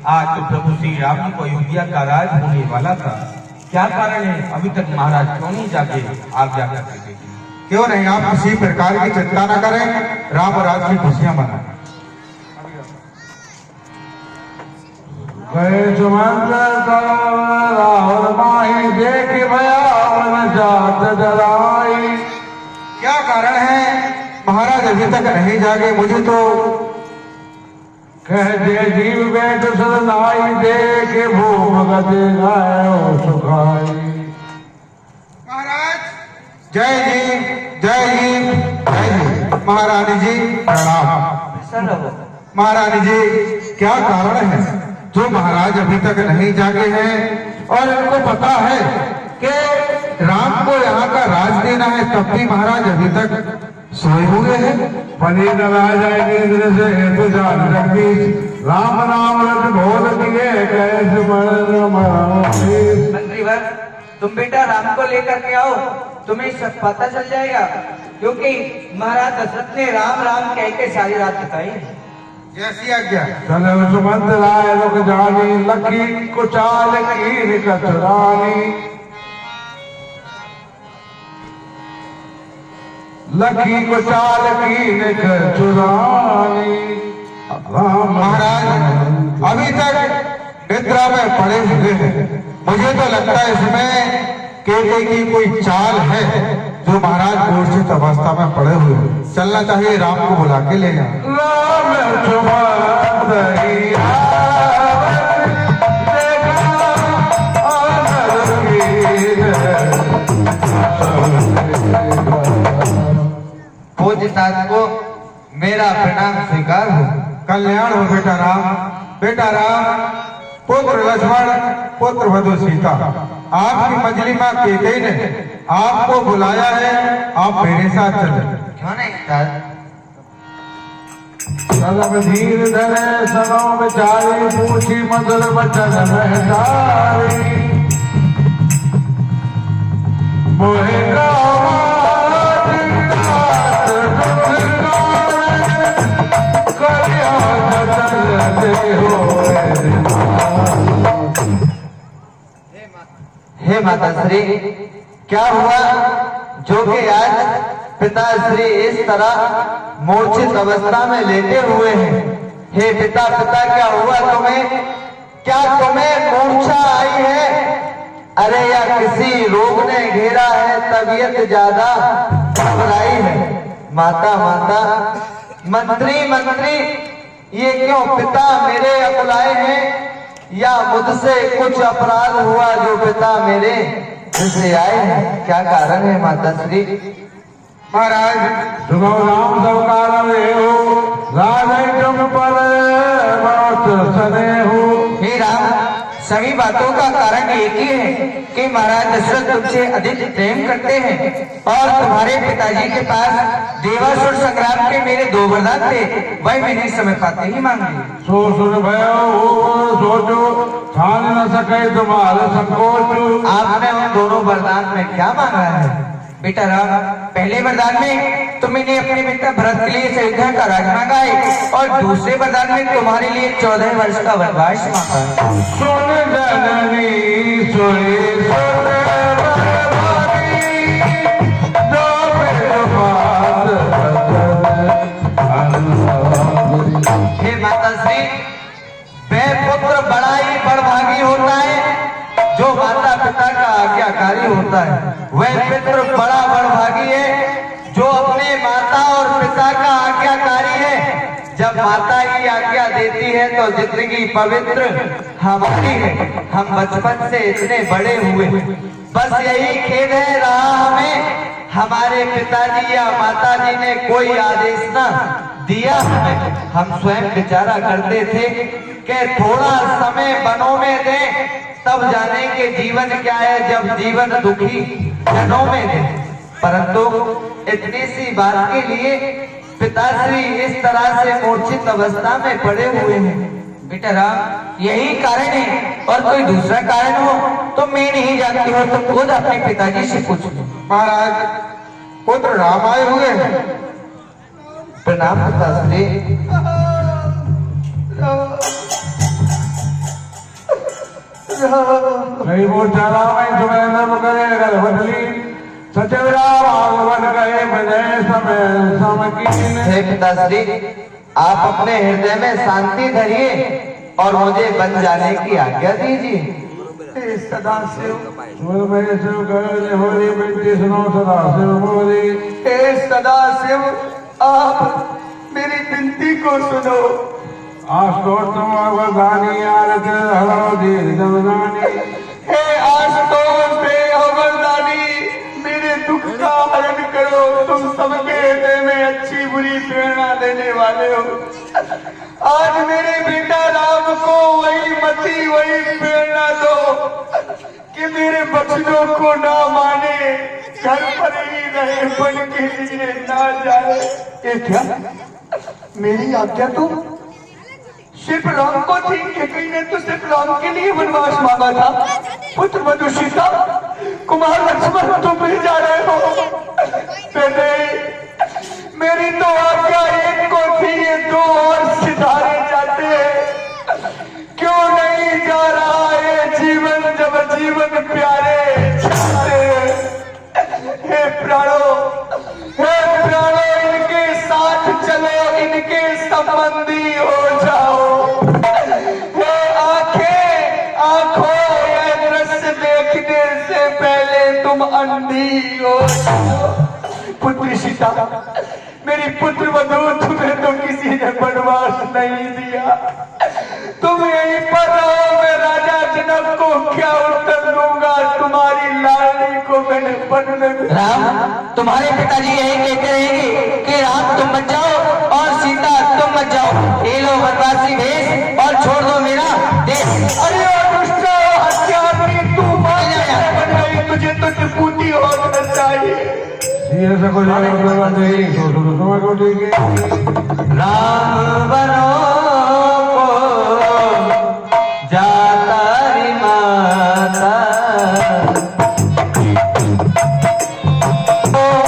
आज तो प्रभु श्री राम जी को अयोध्या का राज होने वाला था। क्या कारण है अभी तक महाराज क्यों नहीं जाके आज्ञा करते थे? क्यों नहीं, आप किसी प्रकार की चिंता न करें, राम राज की खुशियां मनाएं। गए सुमंत रावण माही देख भयावन जात डराई। क्या कारण है महाराज अभी तक नहीं जागे? मुझे तो कह दे जीव बैठ सदनाई देख भूम गति गायो सुखाई। महाराज जय जी जय जी जय जी। महारानी जी प्रणाम। महारानी जी क्या कारण है जो महाराज अभी तक नहीं जागे हैं और इनको पता है कि राम को यहाँ का राज देना है, तब भी महाराज अभी तक सोए हुए हैं? पनी राजा इंद्र से हेतु जान जगदीश राम नाम रट बोल किए कैसे मंत्रीवर, तुम बेटा राम को लेकर के आओ, तुम्हें सब पता चल जाएगा, क्योंकि महाराज दशरथ ने राम राम कह के सारी रात बिताई। जैसी आज्ञा। चलो सुमंत राय लोग जानी लखी कुचाल की कचरानी। लखी कुचाल की चुरानी। महाराज अभी तक निद्रा में पड़े हुए हैं। मुझे तो लगता है इसमें केले की कोई चाल है जो महाराज मूर्छित अवस्था में पड़े हुए हैं। चलना चाहिए, राम को बुला के ले जाए। पूज्यताज को मेरा प्रणाम स्वीकार हो। कल्याण हो बेटा राम। बेटा राम, पुत्र लक्ष्मण, पुत्र वधु सीता, आपकी मजली माँ केकई ने आपको बुलाया है, आप मेरे साथ चले। क्यों नहीं सर? सदम धीर धरे सनों बेचारी पूछी मधुर बचन महतारी। मोहे हे माता श्री, क्या हुआ जो कि आज पिताश्री इस तरह मूर्छित अवस्था में लेटे हुए हैं? हे पिता, पिता क्या हुआ तुम्हें? क्या तुम्हें मूर्छा आई है? अरे या किसी रोग ने घेरा है, तबीयत ज्यादा घबराई है? माता माता, मंत्री मंत्री, ये क्यों पिता मेरे अकुलाए हैं? या मुझसे कुछ अपराध हुआ जो पिता मेरे से आए हैं? क्या कारण है माता श्री? महाराज सुनो राम सवकार हो राज तुम पर बहुत सने हो। हे राम, सभी बातों का कारण एक ही है कि महाराज दशरथ तुमसे अधिक प्रेम करते हैं और तुम्हारे पिताजी के पास देवासुर संग्राम के मेरे 2 वरदान थे, वह भी नहीं समय पाते ही मांग लिए। सो सुन भयो सोचो ठान न सके तुम्हारे संकोच। आपने उन दोनों वरदान में क्या मांगा है? बेटा राम, पहले वरदान में तुमने अपने बेटा भरत के लिए अयोध्या का राज मांगा है और दूसरे वरदान में तुम्हारे लिए 14 वर्ष का वनवास मांगा है। सुन जननी सोए हे माता श्री, वह पुत्र बड़ा ही बड़भागी होता है जो माता पिता का आज्ञाकारी होता है। वह पुत्र बड़ा बड़भागी है जो अपने माता और पिता का आज्ञाकारी है। जब माता ही आज्ञा देती है तो जिंदगी पवित्र हमारी है। हम बचपन से इतने बड़े हुए, बस यही खेद है रहा हमें, हमारे पिताजी या माताजी ने कोई आदेश न दिया हमें। हम स्वयं विचारा करते थे कि थोड़ा समय वनों में दें, तब जानेंगे जीवन क्या है जब जीवन दुखी जनों में दे। परंतु इतनी सी बात के लिए पिताश्री इस तरह से मूर्छित अवस्था में पड़े हुए हैं। बेटा राम, यही कारण है और कोई दूसरा कारण हो तो मैं नहीं जानती हूँ, तो खुद अपने पिताजी से पूछ लो। महाराज पुत्र राम आए हुए हैं। प्रणाम पिताश्री। कई वो चाला में तुम्हें नम करे गल बदली सचेरा भागवन गए बजय समय समकीन। हे पिताश्री, आप अपने हृदय में शांति धरिए और मुझे बन जाने की आज्ञा दीजिए। हे सदाशिव, सुन मेरे शिव कर होली बिनती सुनो सदाशिव बोली। हे सदाशिव, आप मेरी विनती को सुनो। आस्तोत्रम अवधानी आरत हरो धीर जमदानी। हे आशुतोष हे अवरदानी, मेरे दुख का हरण करो। तुम सबके हृदय में अच्छी बुरी प्रेरणा देने वाले हो। आज मेरे बेटा राम को वही मति वही प्रेरणा दो कि मेरे बच्चों को ना माने, घर पर ही रहे, बन के लिए ना जाए। ये क्या मेरी आज्ञा तो सिर्फ राम को थी कि कहीं ने तो सिर्फ राम के लिए वनवास मांगा था। पुत्र मधु सीता कुमार लक्ष्मण तो भेजा रहे हो। मेरी तो आज्ञा एक को थी, ये दो और सिधारे जाते। क्यों नहीं जा रहा ये जीवन जब जीवन प्यारे जाते। हे प्राणों, इनके साथ चलो, इनके संबंधी हो जाओ। हे आंखों, यह दृश्य देखने से पहले तुम अंधी हो जाओ। पुत्री सीता, मेरी पुत्र वधू, तुम्हें तो किसी ने वनवास नहीं दिया। तुम यहीं पर रहो, मैं राजा जनक को क्या उत्तर दूंगा। तुम्हारी लाडली को मैंने वन में। राम, तुम्हारे पिताजी यही कहते रहेंगे कि राम तुम मत जाओ और सीता तुम मत जाओ। ये लो वनवासी भेष और छोड़ दो मेरा देश। अरे दुष्ट हत्यारी, तू बनाई, तुझे तो टपूती होना चाहिए। ये सको जाने नहीं तो समय को ठीक है। राम बनो को जाता री माता, बन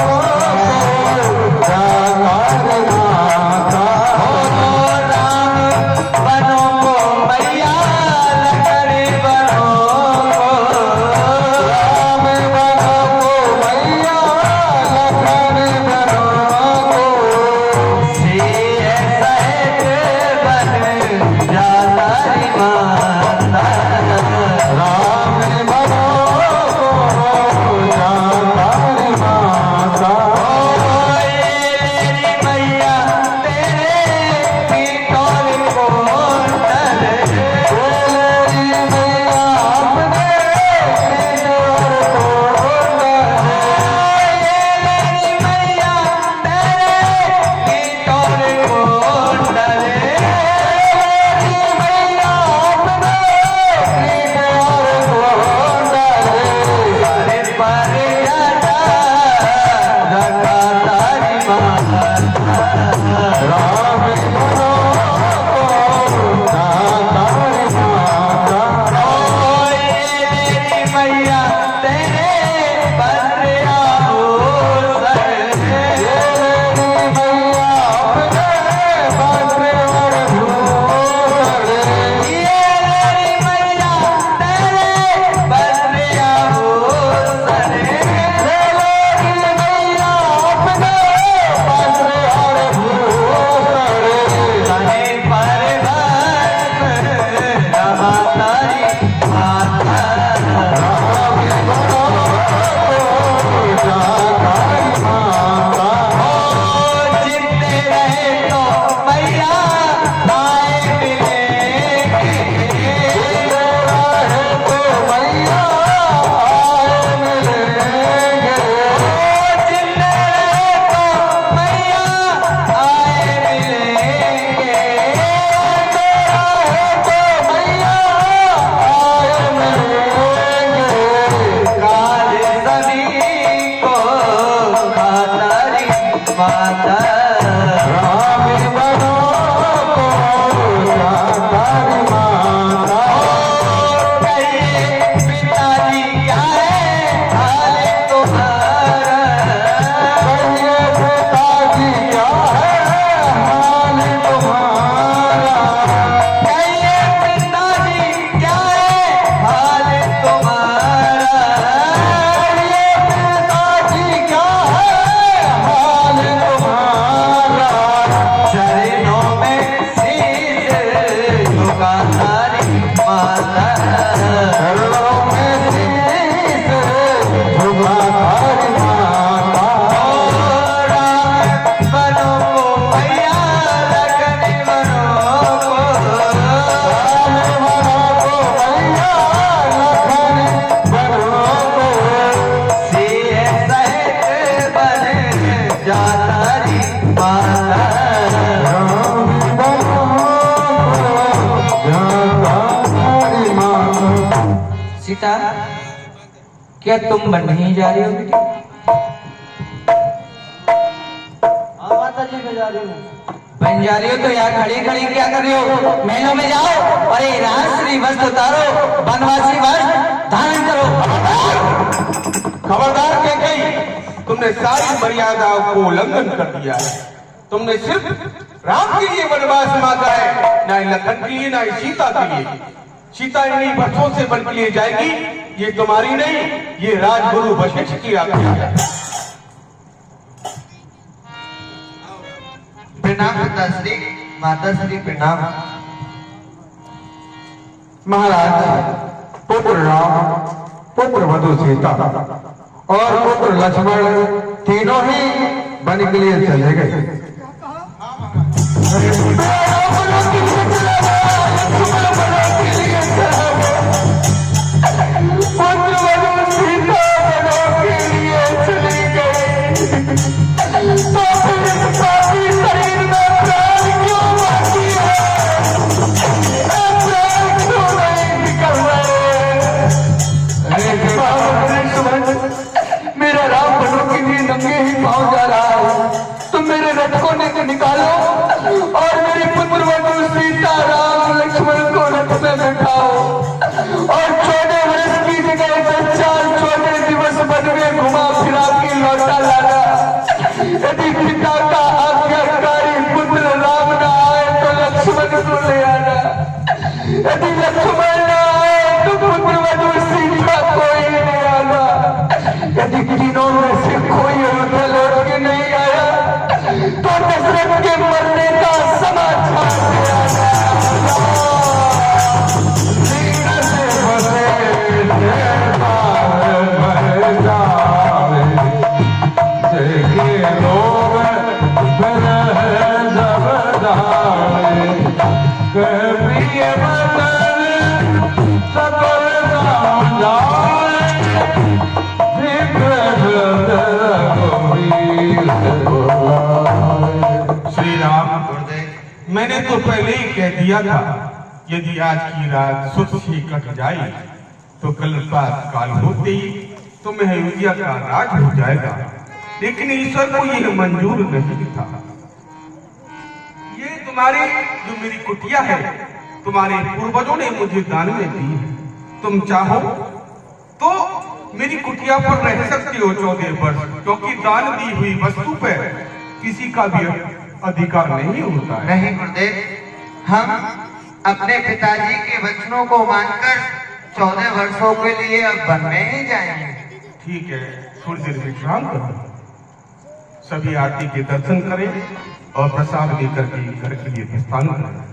सीता, क्या तुम बनने जा रही हो बेटी? हाँ माता जी मैं जा रही हूँ। बन जा रही हो तो यहाँ खड़ी खड़ी क्या कर रही हो? महलों में जाओ और ये राजश्री वस्त्र उतारो, बनवासी वस्त्र धारण करो। खबरदार के गई, तुमने सारी मर्यादाओं को उल्लंघन कर दिया है। तुमने सिर्फ राम के लिए वनवास मांगा है, ना ही लखन के लिए, ना ही सीता के लिए। सीता इन्हीं वर्षों से बन के लिए जाएगी, ये तुम्हारी नहीं, ये राजगुरु वशिष्ठ की आज्ञा है। प्रणाम पिताश्री, माताश्री प्रणाम। महाराज, पुत्र राम, पुत्र वधु सीता और पुत्र लक्ष्मण तीनों ही वन के लिए चले गए। मेरा राम बनों के लिए नंगे ही पाँव जा रहा है। तुम मेरे रथ को निकालो और मेरे पुत्र वधु सीता राम लक्ष्मण को रथ में बैठाओ और 14 वर्ष की जगह 14 दिवस वन में घुमा फिरा के लौटा लाना। यदि पिता का आज्ञाकारी पुत्र राम न आए तो लक्ष्मण को ले आना। यदि लक्ष्मण न आए तो पुत्र वधु सीता कोई नहीं आना। यदि तीनों में से कोई अयोध्या लौट के नहीं आया तो दशरथ के मरने का समाचार ले आना। सीता से बसे लोग प्रिय सकल श्री राम, मैंने तो पहले ही कह दिया था, यदि आज की रात सुख से कट जाए तो कल प्रातः काल होते ही तुम्हें अयोध्या का राज हो जाएगा। लेकिन ईश्वर को यह मंजूर नहीं था। ये तुम्हारी जो मेरी कुटिया है, तुम्हारे पूर्वजों ने मुझे दान में दी है। तुम चाहो तो मेरी कुटिया पर रह सकती हो 14 वर्ष, क्योंकि दान दी हुई वस्तु पर किसी का भी अधिकार नहीं होता है। नहीं गुरुदेव, हम अपने पिताजी के वचनों को मानकर 14 वर्षों के लिए अब वन में ही जाएंगे। ठीक है, थोड़ी देर विश्राम करो, सभी आरती के दर्शन करें और प्रसाद लेकर के घर के लिए प्रस्थान करें।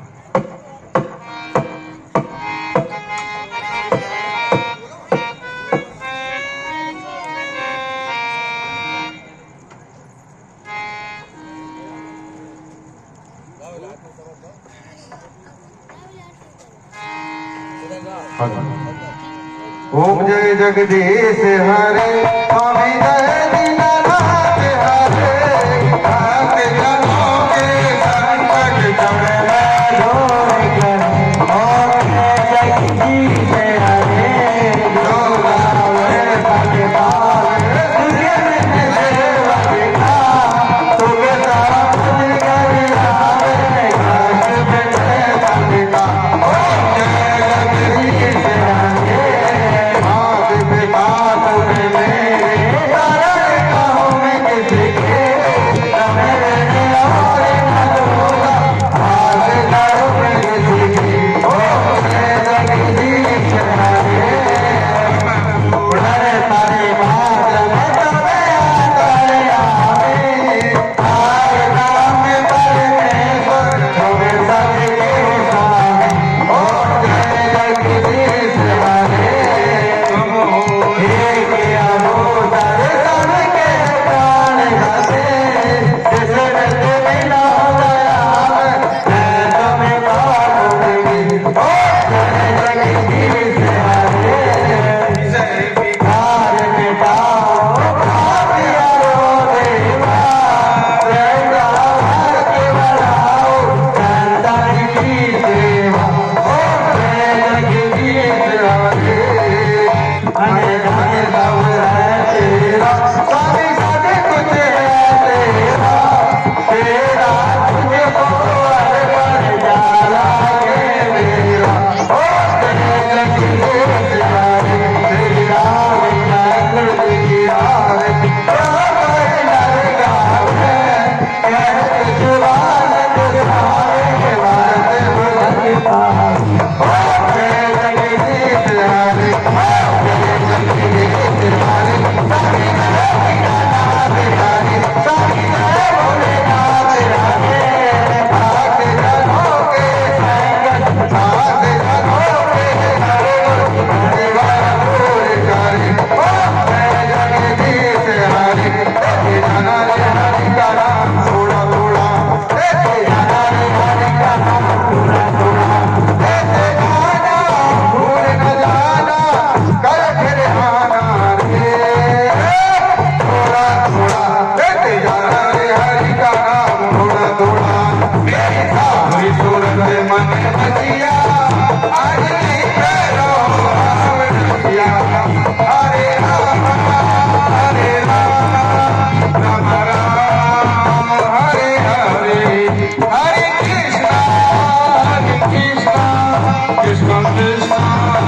ओम जय जगदीश हरे, स्वामी जय दीनानाथ हरे। भक्त जनों के संकट टल ओम जय जगदीश हरे, जो गावे भगवान दुनिया में सेवक का, तुगे ताप कर आवे घाट बैठे भक्त का। ओम जय जगदीश हरे, मात पिता तुम मेरे कृष्ण कृष्ण